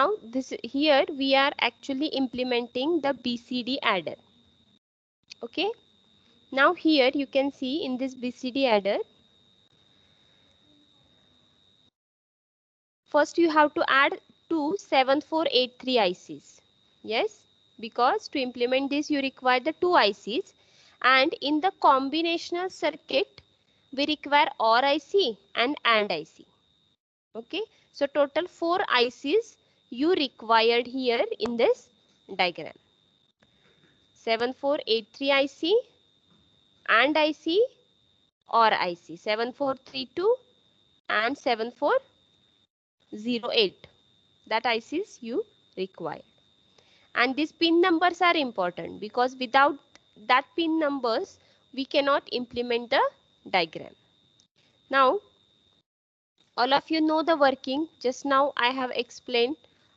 Now this here we are actually implementing the BCD adder. Okay. Now here you can see in this BCD adder, first you have to add two 7483 ICs. Yes, because to implement this you require the two ICs, and in the combinational circuit we require OR IC and AND IC. Okay, so total 4 ICs you required here in this diagram. 7483 IC, AND IC, OR IC, 7432 and 7408. That ICs you require. And these pin numbers are important because without that pin numbers we cannot implement the diagram. Now all of you know the working. Just now I have explained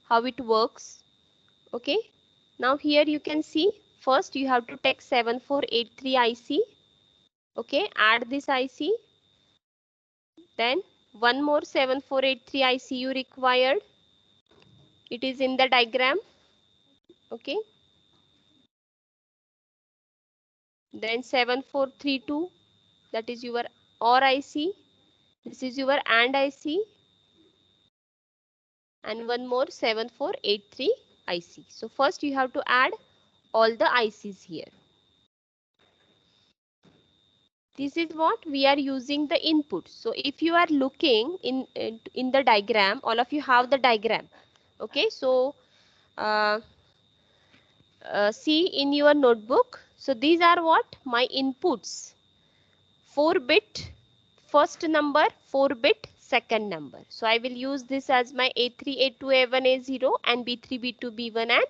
how it works. Okay. Now here you can see, first you have to take 7483 IC. Okay, add this IC. Then one more 7483 IC you required. It is in the diagram. Okay. Then 7432, that is your OR IC. This is your AND IC. And one more 7483 IC. So first you have to add all the ICs here. This is what we are using the input. So if you are looking in the diagram, all of you have the diagram. Okay, so see in your notebook. So these are what my inputs. 4-bit first number, 4-bit second number. So I will use this as my A3, A2, A1, A0 and B3, B2, B1 and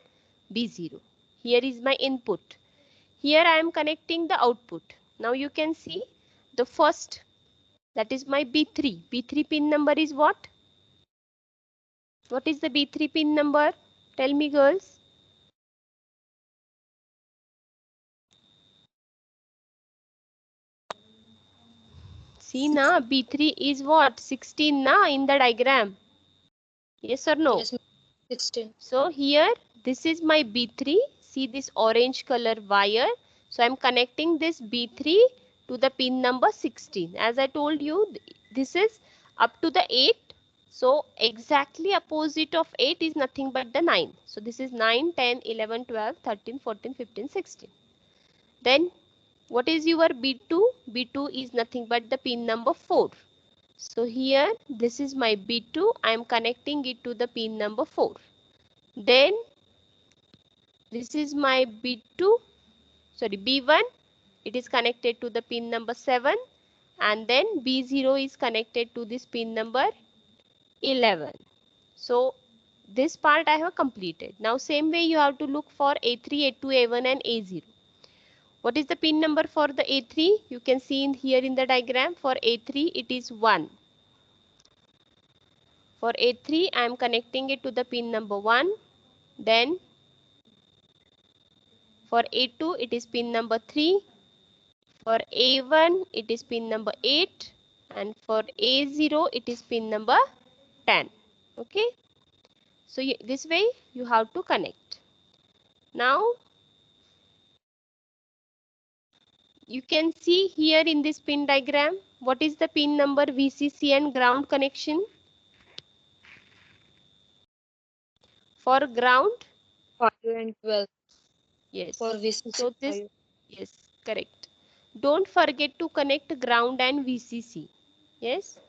B0. Here is my input. Here I am connecting the output. Now you can see the first, that is my B3. B3 pin number is what? What is the B3 pin number? Tell me, girls. See na, B3 is what? 16 na in the diagram. Yes or no? Yes, 16. So here this is my B3. See this orange color wire. So I am connecting this B3 to the pin number 16. As I told you, this is up to the 8. So exactly opposite of 8 is nothing but the 9. So this is 9, 10, 11, 12, 13, 14, 15, 16. Then what is your B2? B2 is nothing but the pin number 4. So here this is my B2. I am connecting it to the pin number 4. Then this is my B2, sorry B1. It is connected to the pin number 7, and then B0 is connected to this pin number 11. So this part I have completed. Now same way you have to look for A3, A2, A1 and A0. What is the pin number for the A3? You can see in here in the diagram. For A3 it is 1. For A3 I am connecting it to the pin number 1. Then for A2 it is pin number 3. For A1 it is pin number 8. And for A0 it is pin number 10. Okay. So this way you have to connect. Now you can see here in this pin diagram, what is the pin number VCC and ground connection? For ground? 5 and 12 Yes. for VCC. So this, yes, correct. Don't forget to connect ground and VCC. Yes.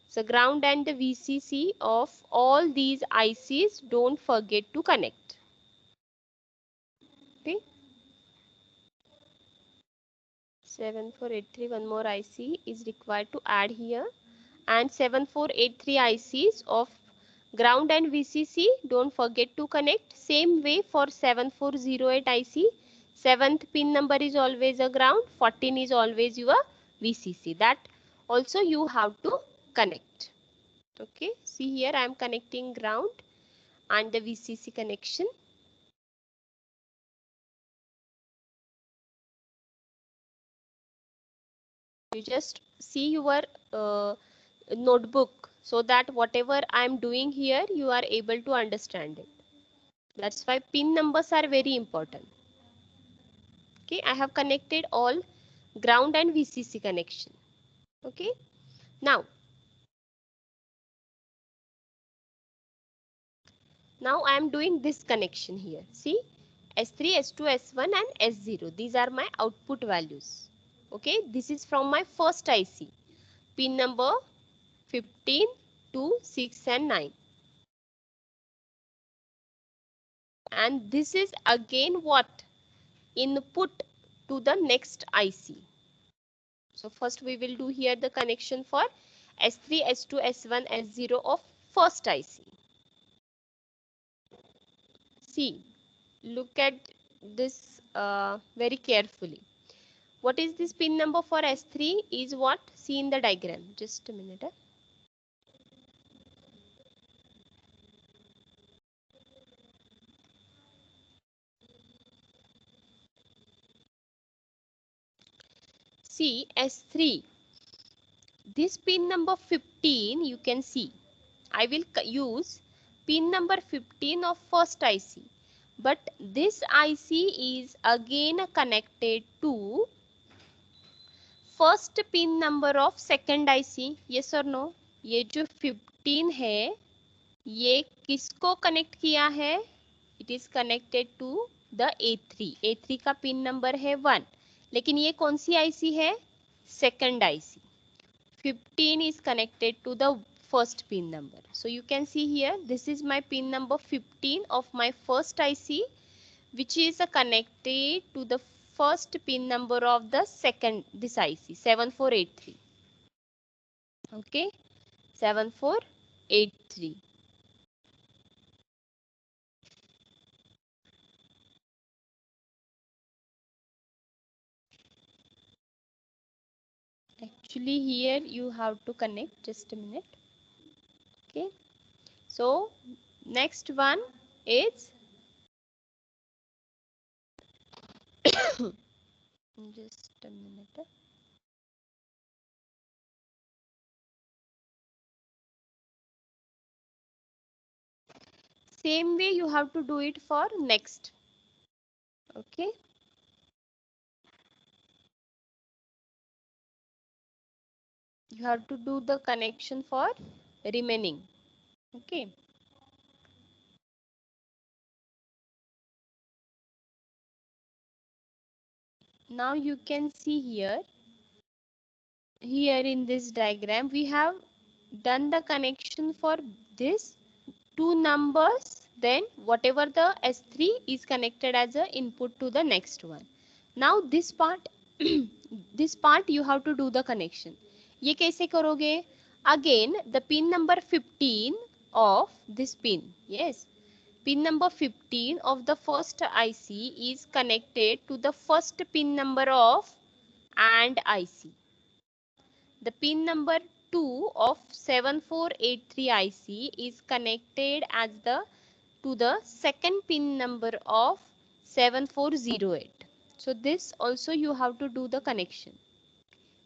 So ground and the VCC of all these ICs, don't forget to connect. Okay. 7483, one more IC is required to add here, and 7483 ICs of ground and VCC, don't forget to connect. Same way for 7408 IC, 7th pin number is always a ground, 14 is always your VCC. That also you have to connect. Okay, see here I am connecting ground and the VCC connection. You just see your notebook. so that whatever I am doing here, you are able to understand it. That's why pin numbers are very important. Okay, I have connected all ground and VCC connection. Okay, now I am doing this connection here. See, S3, S2, S1 and S0. These are my output values. Okay, this is from my first IC. Pin number 15, 2, 6 and 9. And this is again what? Input to the next IC. So first we will do here the connection for S3, S2, S1, S0 of first IC. See, look at this very carefully. What is this pin number for S3 is what? See in the diagram. Just a minute. See S3. This pin number 15 you can see. I will use pin number 15 of first IC. But this IC is again connected to first pin number of second IC. Yes or no? ये जो 15 है ये किसको connect किया है? It is connected to the A3 का pin number है 1 लेकिन ये कौन सी आईसी है? Second IC. 15 is connected to the first pin number. So you can see here this is my pin number 15 of my first IC which is connected to the first pin number of the second this IC 7483. Okay, 7483. Actually here you have to connect, just a minute. Okay, so next one is just a minute. Same way you have to do it for next. Okay, you have to do the connection for remaining. Okay, now you can see here in this diagram we have done the connection for this two numbers, then whatever the S3 is connected as a input to the next one. Now this part this part you have to do the connection. ये कैसे करोगे? Again the pin number 15 of this pin, yes, pin number 15 of the first IC is connected to the first pin number of AND IC. The pin number 2 of 7483 IC is connected as the to the second pin number of 7408. So this also you have to do the connection.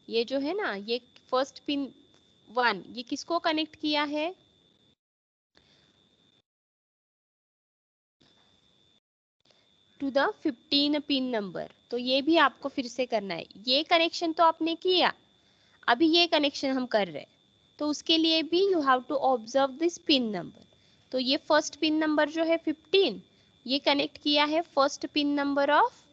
ये जो है ना, ये first pin 1 ये किसको connect किया है? To the 15 pin number. तो ये भी आपको फिर से करना है. ये कनेक्शन तो आपने किया, अभी ये कनेक्शन हम कर रहे हैं, तो उसके लिए भी you have to observe this pin number. तो ये फर्स्ट पिन नंबर जो है 15 ये कनेक्ट किया है फर्स्ट पिन नंबर ऑफ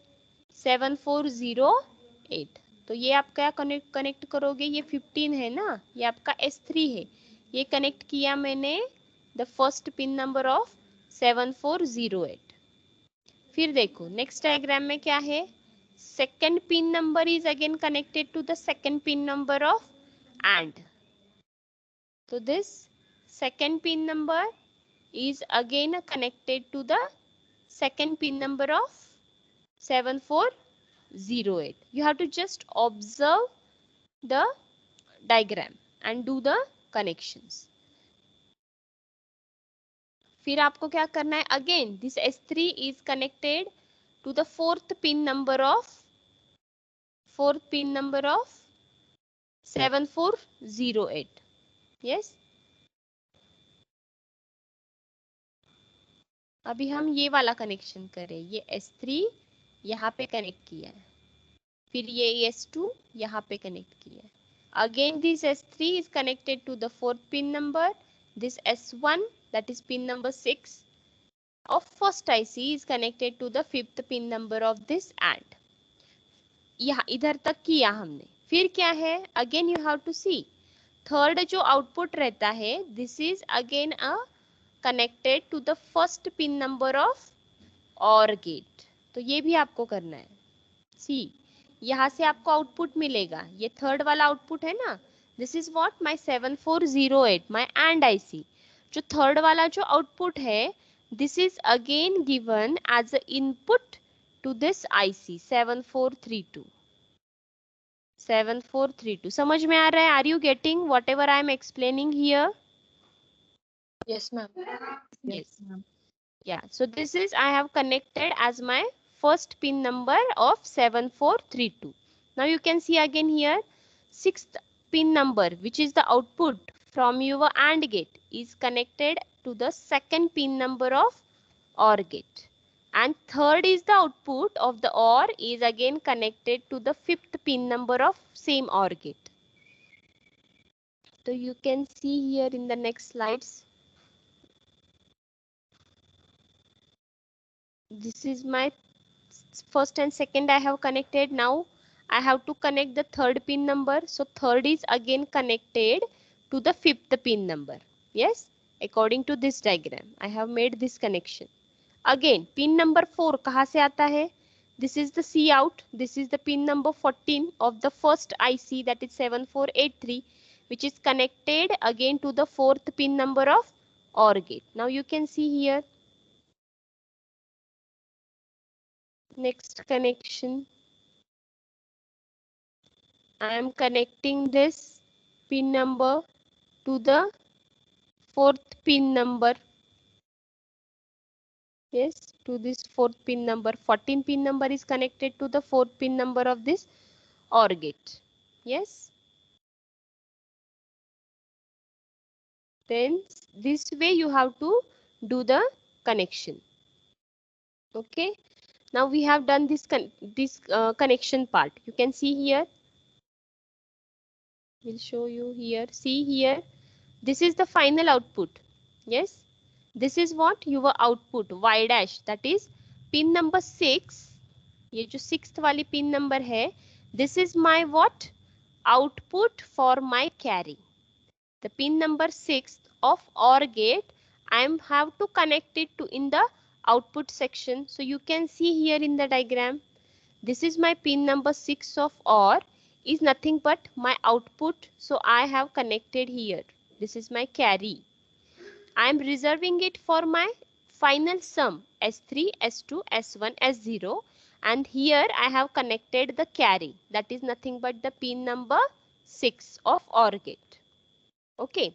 7408. तो ये आप क्या कनेक्ट करोगे? ये 15 है ना, ये आपका S3 है, ये कनेक्ट किया मैंने the first pin number of 7408. फिर देखो नेक्स्ट डायग्राम में क्या है? second pin number is again connected to the second pin number of AND. So this second pin number is again connected to the second pin number of 7408. You have to just observe the diagram and do the connections. फिर आपको क्या करना है? Again this S3 is connected to the fourth pin number of 7408. Yes, अभी हम ये वाला connection करें, ये S3 यहाँ पे कनेक्ट किया है, फिर ये S2 यहाँ पे कनेक्ट किया है. Again this S3 is connected to the fourth pin number. This S1, that is pin number 6 of first IC, is connected to the fifth pin number of this AND. यहाँ इधर तक किया हमने. फिर क्या है, again you have to see third जो output रहता है, this is again a connected to the first pin number of or gate. तो ये भी आपको करना है. सी, यहाँ से आपको आउटपुट मिलेगा, ये थर्ड वाला आउटपुट है ना, this is what my 7408 my and IC. जो थर्ड वाला जो आउटपुट है, this is again given as a input to this IC 7432. 7432 समझ में आ रहा है? Are you getting whatever I am explaining here? Yes, ma'am. Yes. Yeah, so this is I have connected as my first pin number of 7432. Now you can see again here, sixth pin number, which is the output from your AND gate, is connected to the second pin number of OR gate, and third is the output of the OR is again connected to the fifth pin number of same OR gate. So you can see here in the next slides, this is my first and second I have connected. Now I have to connect the third pin number. So third is again connected to the fifth pin number. Yes, according to this diagram I have made this connection. Again pin number 4 कहाँ से आता है? This is the C out. This is the pin number 14 of the first IC, that is 7483, which is connected again to the fourth pin number of OR gate. Now you can see here, next connection, I am connecting this pin number to the fourth pin number. Yes, to this fourth pin number. 14 pin number is connected to the fourth pin number of this OR gate. Yes. Then this way you have to do the connection. Okay. Now we have done this connection part. You can see here. We'll show you here. See here. This is the final output. Yes. This is what your output y dash, that is pin number 6. ये जो sixth वाली pin number है, this is my what output for my carry. The pin number 6 of OR gate, I am have to connect it to in the output section. So you can see here in the diagram, this is my pin number 6 of OR is nothing but my output. So I have connected here. This is my carry. I am reserving it for my final sum S3, S2, S1, S0, and here I have connected the carry, that is nothing but the pin number 6 of OR gate. Okay,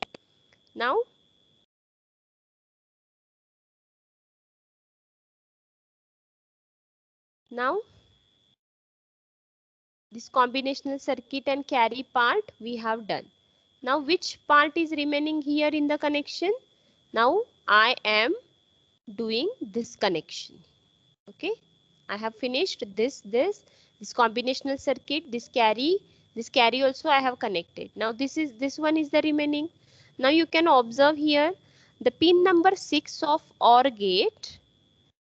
now this combinational circuit and carry part we have done. Now which part is remaining here in the connection? Now I am doing this connection. Okay, I have finished this combinational circuit, this carry also I have connected. Now this one is the remaining. Now you can observe here, the pin number 6 of OR gate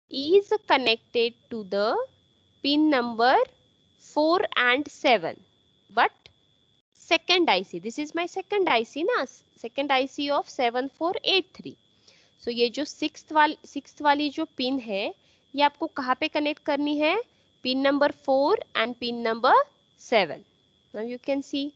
is connected to the pin number 4 and 7, but second IC, this is my second IC ना, second IC of 7483. सो ये जो sixth वाली जो pin है, ये आपको कहाँ पे कनेक्ट करनी है? Pin number 4 and pin number 7. Now you can see,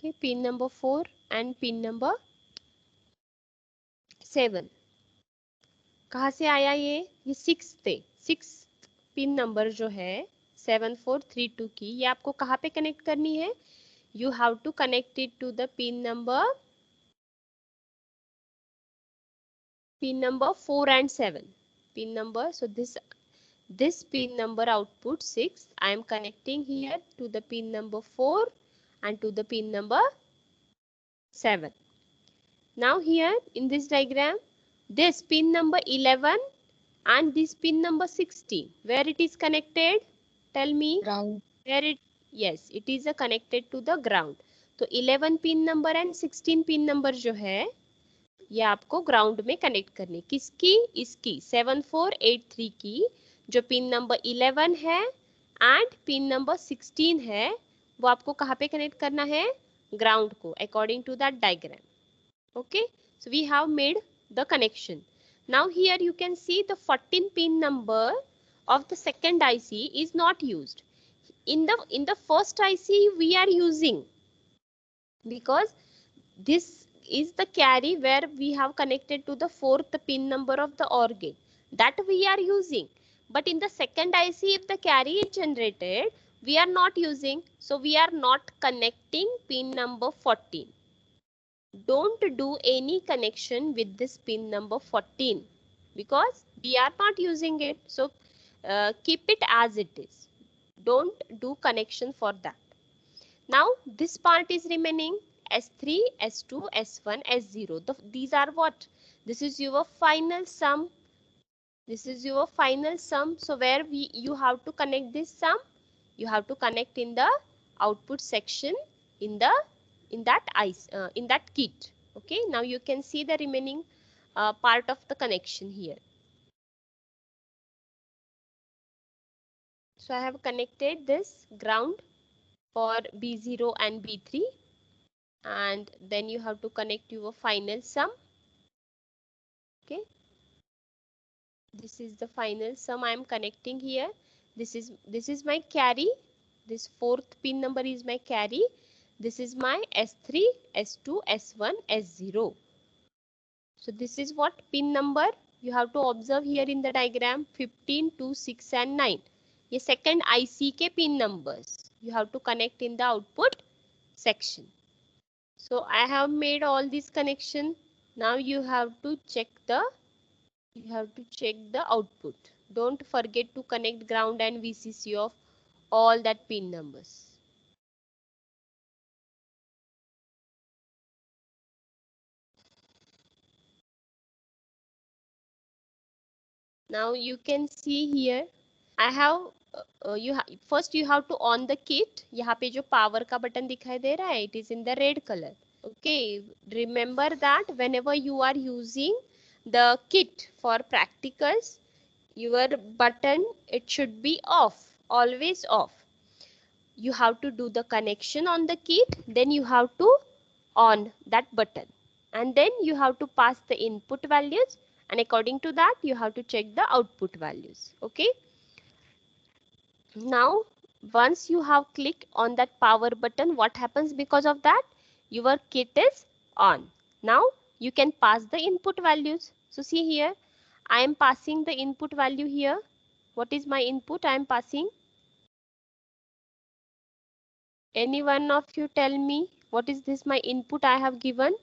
okay, pin number 4 and pin number 7. कहाँ से आया ये सिक्स पिन नंबर जो है 7432 की, ये आपको कहाँ पे कनेक्ट करनी है? You have to connect it to the pin number pin number 4 and 7. Pin number, so this pin number output 6, I am connecting here to the pin number 4 and to the pin number 7. Now here in this diagram, this pin number 11 and this pin number 16, where it is connected? Tell me. Ground. Where it? Yes, it is connected to the ground. तो 11 pin number and 16 pin number जो है ये आपको ground में connect करनी, किसकी? इसकी 7483 की जो पिन नंबर 11 है एंड पिन नंबर 16 है, वो आपको कहाँ पे कनेक्ट करना है? ग्राउंड को, according to that diagram. Okay, so we have made the connection. Now here you can see the 14 pin number of the second IC is not used. In the first IC we are using, because this is the carry where we have connected to the fourth pin number of the OR gate, that we are using. But in the second IC, if the carry is generated, we are not using, so we are not connecting pin number 14. Don't do any connection with this pin number 14 because we are not using it. So keep it as it is. Don't do connection for that. Now this part is remaining S3, S2, S1, S0. These are what? This is your final sum. This is your final sum. So where you have to connect this sum? You have to connect in the output section in that kit. Okay, now you can see the remaining part of the connection here. So I have connected this ground for B0 and B3, and then you have to connect your final sum. Okay, this is the final sum I am connecting here. This is my carry. This fourth pin number is my carry. This is my S3, S2, S1, S0. So this is what pin number you have to observe here in the diagram 15, 2, 6 and 9. ये second IC के pin numbers you have to connect in the output section. So I have made all this connection. Now you have to check the output. Don't forget to connect ground and VCC of all that pin numbers. Now you can see here I have first you have to on the kit. यहाँ पे जो power का button दिखाई दे रहा है, it is in the red color. Okay, remember that whenever you are using the kit for practicals, your button, it should be off, always off. You have to do the connection on the kit, then you have to on that button, and then you have to pass the input values, and according to that you have to check the output values. Okay, now once you have clicked on that power button, what happens because of that? Your kit is on. Now you can pass the input values. So see here, I am passing the input value here. What is my input I am passing? Any one of you tell me what is this my input I have given?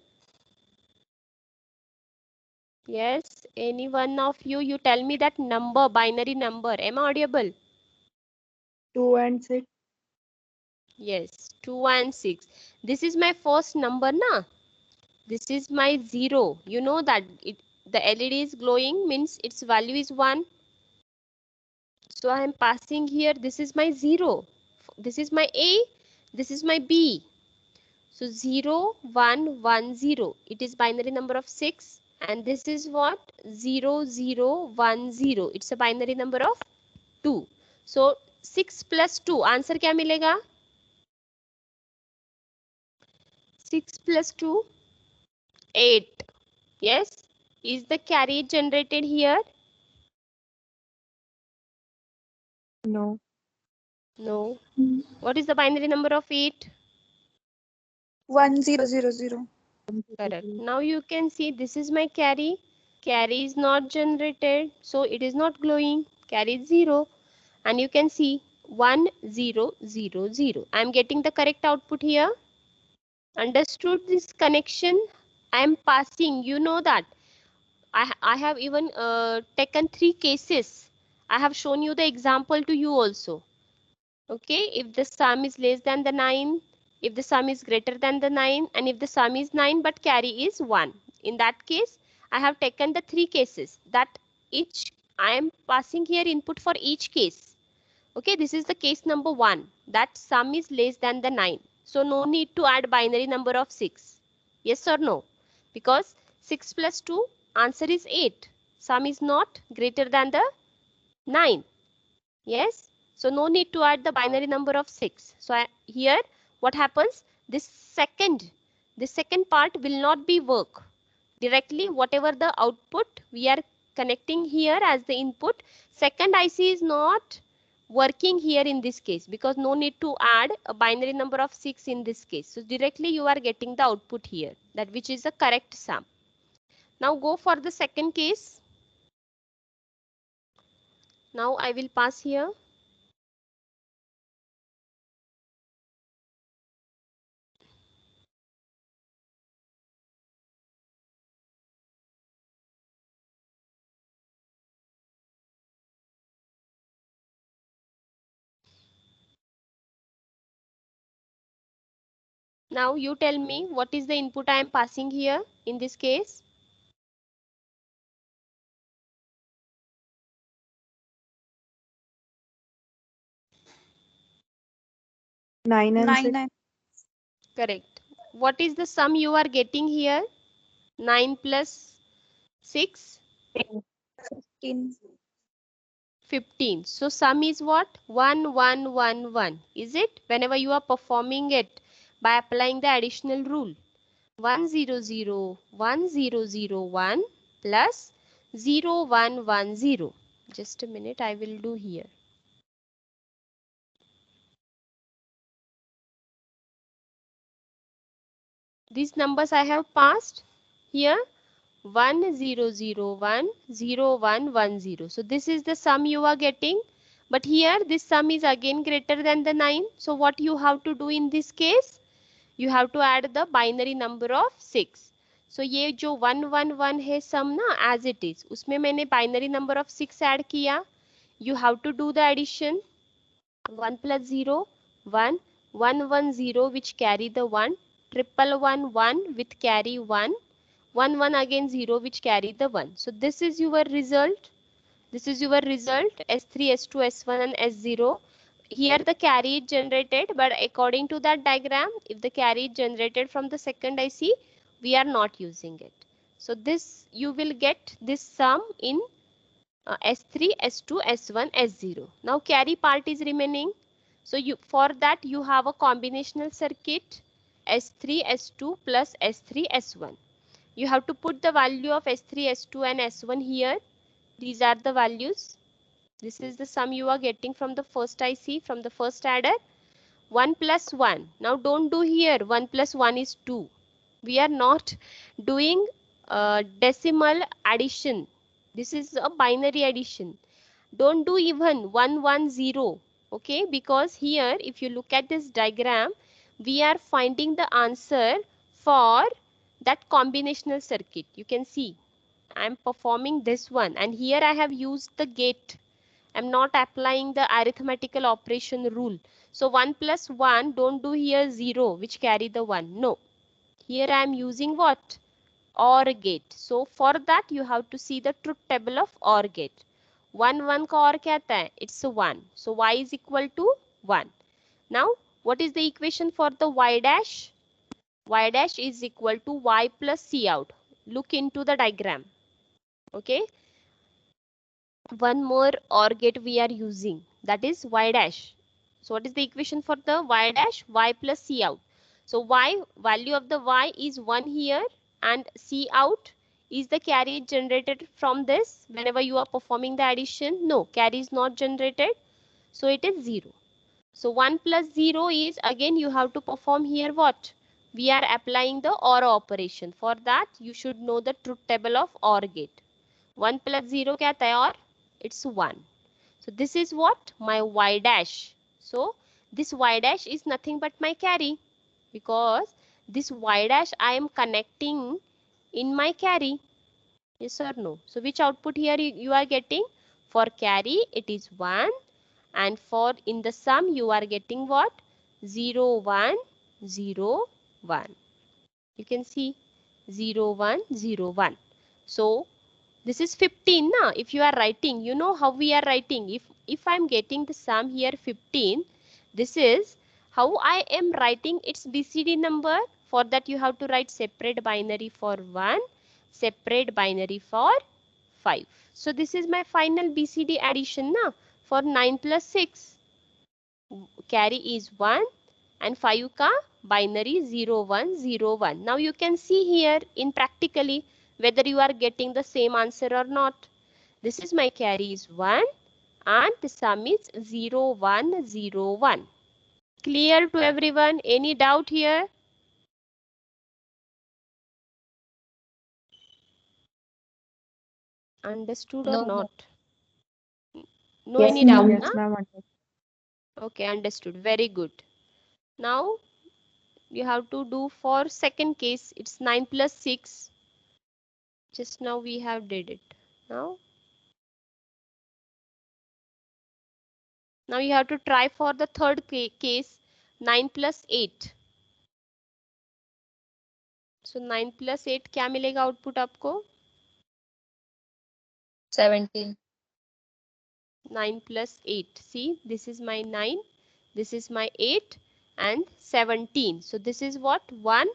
Yes, any one of you tell me that number, binary number. Am I audible? 2 and 6. Yes, 2 and 6. This is my first number, na? This is my 0. You know that the LED is glowing means its value is 1. So I am passing here. This is my 0. This is my A. This is my B. So 0, 1, 1, 0. It is binary number of 6. And this is what? 0, 0, 1, 0. It's a binary number of 2. So 6 plus 2. Answer क्या मिलेगा? 6 plus 2? 8. Yes. Is the carry generated here? No. No. What is the binary number of 8? 1000. Correct. Now you can see this is my carry. Carry is not generated, so it is not glowing. Carry is 0. And you can see 1, 0, 0, 0. I am getting the correct output here. Understood this connection? I am passing, you know that. I have even taken 3 cases. I have shown you the example to you also. Okay, if the sum is less than the 9, if the sum is greater than the 9, and if the sum is 9 but carry is 1. In that case, I have taken the 3 cases that each I am passing here input for each case. Okay, this is the case number 1, that sum is less than the 9. So no need to add binary number of 6. Yes or no? Because 6 plus 2, answer is 8. Sum is not greater than the 9. Yes. So no need to add the binary number of 6. So here what happens? This second part will not be work. Directly whatever the output we are connecting here as the input, second IC is not working here in this case, because no need to add a binary number of 6 in this case. So directly you are getting the output here, that which is the correct sum. Now go for the second case. Now I will pass here. Now you tell me what is the input I am passing here in this case. 9 and 9 6. and Correct. What is the sum you are getting here? 9 plus 6, 15. 15. So sum is what? 1, 1, 1, 1. Is it? Whenever you are performing it by applying the additional rule. 1, 0, 0, 1, 0, 0, 1 plus 0, 1, 1, 0. Just a minute, I will do here. These numbers I have passed here. 1 0 0 1 0 1 1 0. So this is the sum you are getting, but here this sum is again greater than the 9. So what you have to do in this case, you have to add the binary number of 6. So ये जो 1 1 1 है sum ना, as it is, उसमें मैंने binary number of 6 add किया. You have to do the addition. 1 plus 0 1, 1 1 0 which carry the 1, triple 1 1 with carry 1, 1 1 again 0 which carry the 1. So this is your result. This is your result, S3, S2, S1 and S0. Here the carry is generated, but according to that diagram, if the carry is generated from the second IC, we are not using it. So this you will get this sum in S3, S2, S1, S0. Now carry part is remaining. So you, for that you have a combinational circuit S3, S2 plus S3, S1. You have to put the value of S3, S2 and S1 here. These are the values. This is the sum you are getting from the first IC, from the first adder. 1 plus 1. Now don't do here 1 plus 1 is 2. We are not doing decimal addition. This is a binary addition. Don't do even 1 1 0. Okay, because here if you look at this diagram, we are finding the answer for that combinational circuit. You can see I am performing this one, and here I have used the gate. I am not applying the arithmetical operation rule. So 1 plus 1, don't do here 0 which carry the 1. No. Here I am using what? OR gate. So for that you have to see the truth table of OR gate. 1 1 का OR क्या आता है? It's a 1. So y is equal to 1. Now what is the equation for the y dash? Y dash is equal to y plus c out. Look into the diagram. Okay. One more OR gate we are using, that is y dash. So what is the equation for the y dash? Y plus c out. So y, value of the y is 1 here, and c out is the carry generated from this whenever you are performing the addition. No, carry is not generated, so it is 0. So 1 plus 0 is, again you have to perform here what? We are applying the OR operation. For that you should know the truth table of OR gate. 1 plus 0 क्या था और? It's 1. So this is what? My y dash. So this y dash is nothing but my carry, because this y dash I am connecting in my carry. Yes or no? So which output here you are getting? For carry it is 1, and for in the sum you are getting what? 0 1 0 1. You can see 0 1 0 1. So this is 15 now. If you are writing, you know how we are writing. If I am getting the sum here 15, this is how I am writing its BCD number. For that you have to write separate binary for 1, separate binary for 5. So this is my final BCD addition now for 9 plus 6. Carry is 1 and 5 ka binary 0 1 0 1. Now you can see here in practically whether you are getting the same answer or not. This is my carry is 1 and the sum is 0 1 0 1. Clear to everyone? Any doubt here? Understood or No, not? No yes, any ma'am. doubt, Yes, na? ma'am. Okay, understood. Very good. Now you have to do for second case. It's 9 plus 6. Just now we have did it. Now you have to try for the third case. 9 plus 8. So 9 plus 8 क्या मिलेगा output आपको? 17. 9 plus 8. See, this is my 9, this is my 8 and 17. So this is what? 1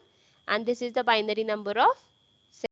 and this is the binary number of